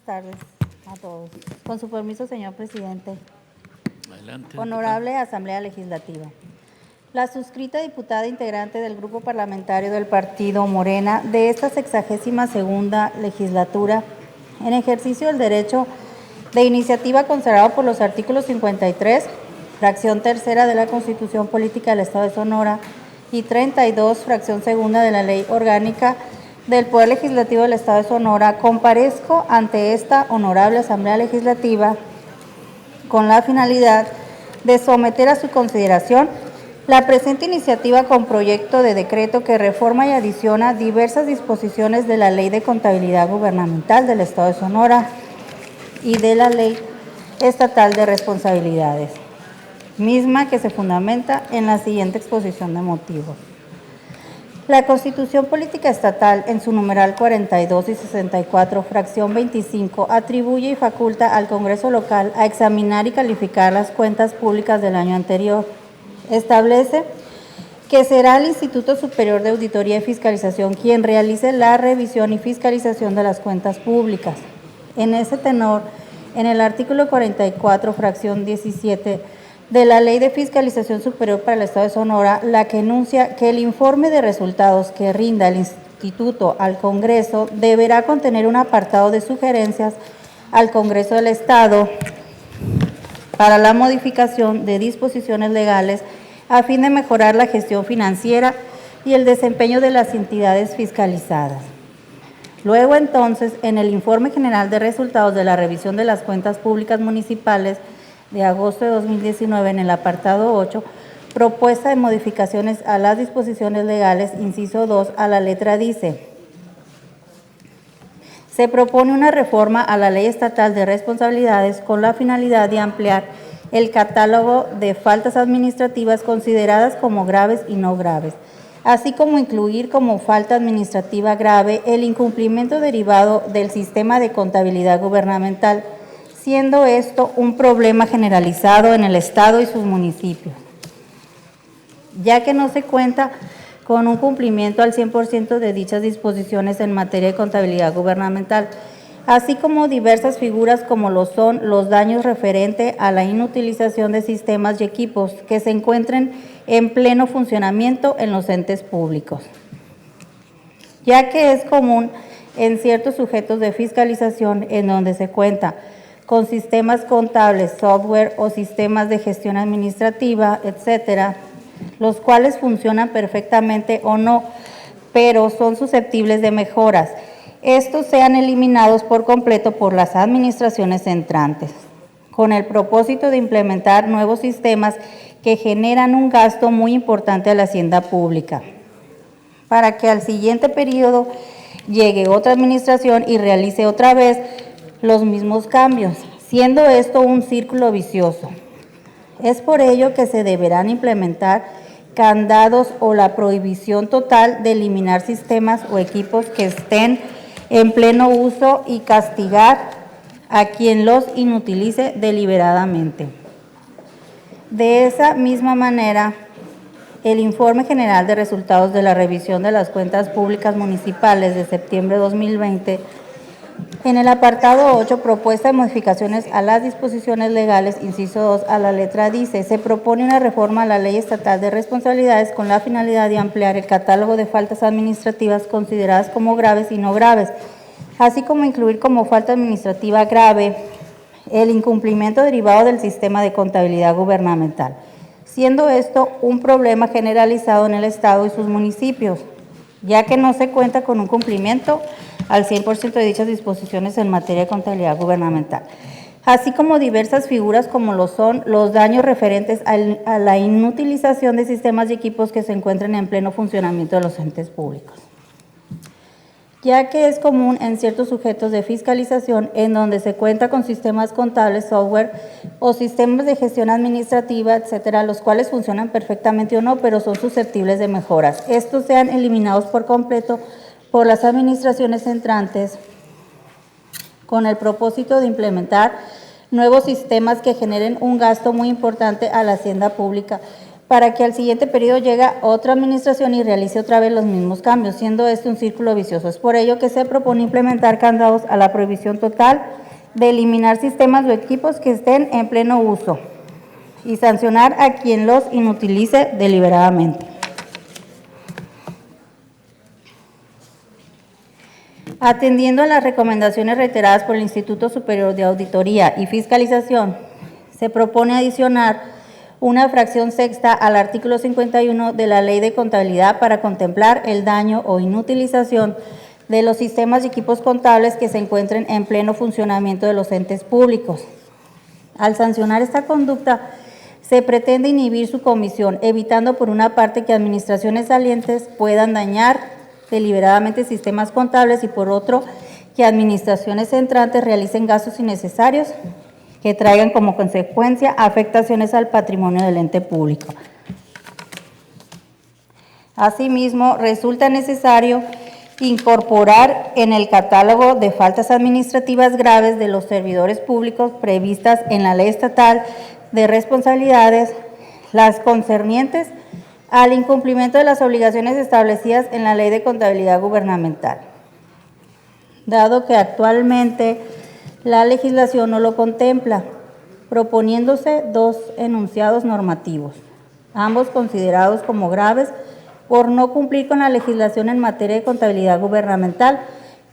tardes a todos. Con su permiso, señor presidente. Adelante. Honorable Asamblea Legislativa. La suscrita diputada integrante del Grupo Parlamentario del Partido Morena de esta 62ª legislatura, en ejercicio del derecho de iniciativa consagrado por los artículos 53, fracción tercera de la Constitución Política del Estado de Sonora y 32, fracción segunda de la Ley Orgánica del Poder Legislativo del Estado de Sonora, comparezco ante esta honorable Asamblea Legislativa con la finalidad de someter a su consideración la presente iniciativa con proyecto de decreto que reforma y adiciona diversas disposiciones de la Ley de Contabilidad Gubernamental del Estado de Sonora y de la Ley Estatal de Responsabilidades, misma que se fundamenta en la siguiente exposición de motivos. La Constitución Política Estatal, en su numeral 42 y 64, fracción 25, atribuye y faculta al Congreso local a examinar y calificar las cuentas públicas del año anterior. Establece que será el Instituto Superior de Auditoría y Fiscalización quien realice la revisión y fiscalización de las cuentas públicas. En ese tenor, en el artículo 44, fracción 17, de la Ley de Fiscalización Superior para el Estado de Sonora, la que enuncia que el informe de resultados que rinda el Instituto al Congreso deberá contener un apartado de sugerencias al Congreso del Estado para la modificación de disposiciones legales a fin de mejorar la gestión financiera y el desempeño de las entidades fiscalizadas. Luego, entonces, en el Informe General de Resultados de la Revisión de las Cuentas Públicas Municipales de agosto de 2019, en el apartado 8, propuesta de modificaciones a las disposiciones legales, inciso 2, a la letra dice: se propone una reforma a la Ley Estatal de Responsabilidades con la finalidad de ampliar el catálogo de faltas administrativas consideradas como graves y no graves, así como incluir como falta administrativa grave el incumplimiento derivado del sistema de contabilidad gubernamental, siendo esto un problema generalizado en el Estado y sus municipios, ya que no se cuenta con un cumplimiento al 100% de dichas disposiciones en materia de contabilidad gubernamental, así como diversas figuras como lo son los daños referentes a la inutilización de sistemas y equipos que se encuentren en pleno funcionamiento en los entes públicos, ya que es común en ciertos sujetos de fiscalización en donde se cuenta con sistemas contables, software o sistemas de gestión administrativa, etcétera, los cuales funcionan perfectamente o no, pero son susceptibles de mejoras. Estos sean eliminados por completo por las administraciones entrantes, con el propósito de implementar nuevos sistemas que generan un gasto muy importante a la hacienda pública, para que al siguiente periodo llegue otra administración y realice otra vez los mismos cambios, siendo esto un círculo vicioso. Es por ello que se deberán implementar candados o la prohibición total de eliminar sistemas o equipos que estén en pleno uso y castigar a quien los inutilice deliberadamente. De esa misma manera, el Informe General de Resultados de la Revisión de las Cuentas Públicas Municipales de septiembre de 2020, en el apartado 8, propuesta de modificaciones a las disposiciones legales, inciso 2, a la letra dice: se propone una reforma a la Ley Estatal de Responsabilidades con la finalidad de ampliar el catálogo de faltas administrativas consideradas como graves y no graves, así como incluir como falta administrativa grave el incumplimiento derivado del sistema de contabilidad gubernamental, siendo esto un problema generalizado en el Estado y sus municipios, ya que no se cuenta con un cumplimiento al 100% de dichas disposiciones en materia de contabilidad gubernamental, así como diversas figuras como lo son los daños referentes a la inutilización de sistemas y equipos que se encuentren en pleno funcionamiento de los entes públicos, ya que es común en ciertos sujetos de fiscalización en donde se cuenta con sistemas contables, software o sistemas de gestión administrativa, etcétera, los cuales funcionan perfectamente o no, pero son susceptibles de mejoras. Estos sean eliminados por completo por las administraciones entrantes con el propósito de implementar nuevos sistemas que generen un gasto muy importante a la hacienda pública, para que al siguiente periodo llegue otra administración y realice otra vez los mismos cambios, siendo este un círculo vicioso. Es por ello que se propone implementar candados a la prohibición total de eliminar sistemas o equipos que estén en pleno uso y sancionar a quien los inutilice deliberadamente. Atendiendo a las recomendaciones reiteradas por el Instituto Superior de Auditoría y Fiscalización, se propone adicionar una fracción sexta al artículo 51 de la Ley de Contabilidad para contemplar el daño o inutilización de los sistemas y equipos contables que se encuentren en pleno funcionamiento de los entes públicos. Al sancionar esta conducta, se pretende inhibir su comisión, evitando por una parte que administraciones salientes puedan dañar deliberadamente sistemas contables y por otro que administraciones entrantes realicen gastos innecesarios que traigan como consecuencia afectaciones al patrimonio del ente público. Asimismo, resulta necesario incorporar en el catálogo de faltas administrativas graves de los servidores públicos previstas en la Ley Estatal de Responsabilidades las concernientes al incumplimiento de las obligaciones establecidas en la Ley de Contabilidad Gubernamental, dado que actualmente la legislación no lo contempla, proponiéndose dos enunciados normativos, ambos considerados como graves por no cumplir con la legislación en materia de contabilidad gubernamental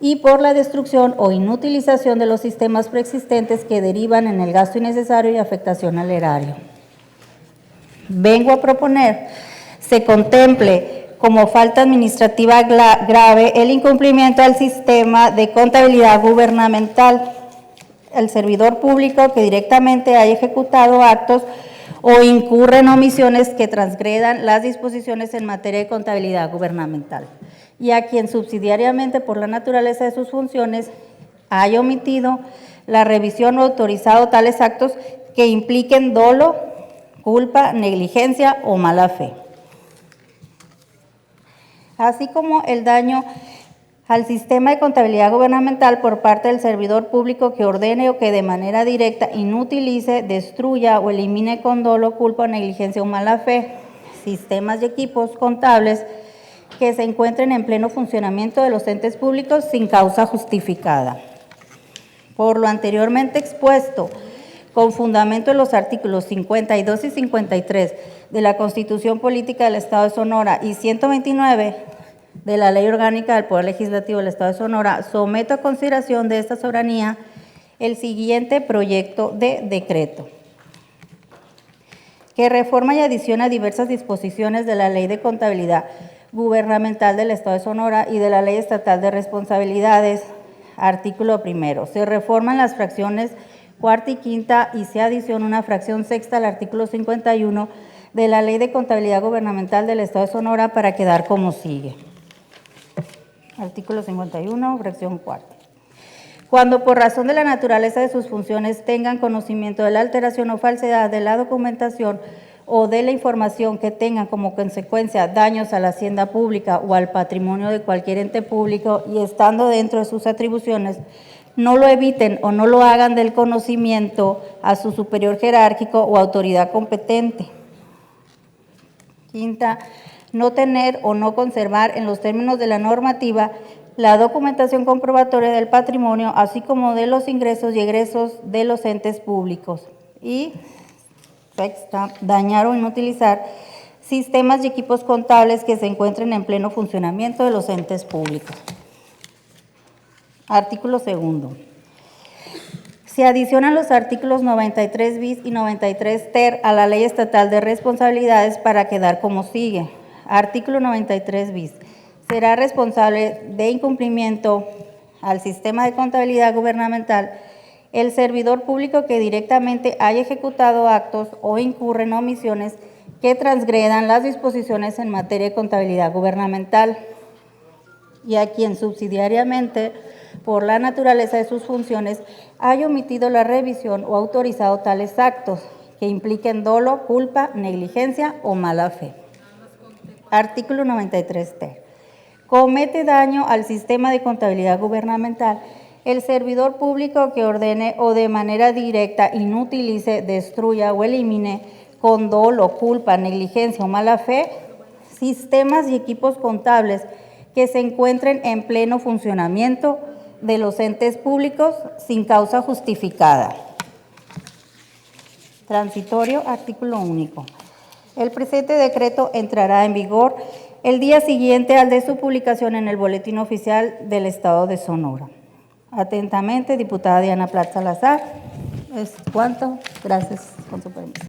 y por la destrucción o inutilización de los sistemas preexistentes que derivan en el gasto innecesario y afectación al erario. Vengo a proponer se contemple como falta administrativa grave el incumplimiento al sistema de contabilidad gubernamental. El servidor público que directamente haya ejecutado actos o incurre en omisiones que transgredan las disposiciones en materia de contabilidad gubernamental y a quien subsidiariamente por la naturaleza de sus funciones haya omitido la revisión o autorizado tales actos que impliquen dolo, culpa, negligencia o mala fe, así como el daño al sistema de contabilidad gubernamental por parte del servidor público que ordene o que de manera directa inutilice, destruya o elimine con dolo, culpa, negligencia o mala fe sistemas y equipos contables que se encuentren en pleno funcionamiento de los entes públicos sin causa justificada. Por lo anteriormente expuesto, con fundamento en los artículos 52 y 53 de la Constitución Política del Estado de Sonora y 129 de la Ley Orgánica del Poder Legislativo del Estado de Sonora, someto a consideración de esta soberanía el siguiente proyecto de decreto, que reforma y adiciona diversas disposiciones de la Ley de Contabilidad Gubernamental del Estado de Sonora y de la Ley Estatal de Responsabilidades. Artículo primero. Se reforman las fracciones cuarta y quinta y se adiciona una fracción sexta al artículo 51 de la Ley de Contabilidad Gubernamental del Estado de Sonora para quedar como sigue. Artículo 51, fracción cuarta. Cuando por razón de la naturaleza de sus funciones tengan conocimiento de la alteración o falsedad de la documentación o de la información que tengan como consecuencia daños a la hacienda pública o al patrimonio de cualquier ente público y estando dentro de sus atribuciones, no lo eviten o no lo hagan del conocimiento a su superior jerárquico o autoridad competente. Quinta, no tener o no conservar en los términos de la normativa la documentación comprobatoria del patrimonio, así como de los ingresos y egresos de los entes públicos. Y sexta, dañar o inutilizar sistemas y equipos contables que se encuentren en pleno funcionamiento de los entes públicos. Artículo segundo. Se adicionan los artículos 93 bis y 93 ter a la Ley Estatal de Responsabilidades para quedar como sigue. Artículo 93 bis. Será responsable de incumplimiento al sistema de contabilidad gubernamental el servidor público que directamente haya ejecutado actos o incurre en omisiones que transgredan las disposiciones en materia de contabilidad gubernamental y a quien subsidiariamente, por la naturaleza de sus funciones, haya omitido la revisión o autorizado tales actos que impliquen dolo, culpa, negligencia o mala fe. Artículo 93 ter. Comete daño al sistema de contabilidad gubernamental el servidor público que ordene o de manera directa inutilice, destruya o elimine con dolo, culpa, negligencia o mala fe, sistemas y equipos contables que se encuentren en pleno funcionamiento de los entes públicos sin causa justificada. Transitorio, artículo único. El presente decreto entrará en vigor el día siguiente al de su publicación en el Boletín Oficial del Estado de Sonora. Atentamente, diputada Diana Plat Salazar. ¿Es cuánto? Gracias, con su permiso.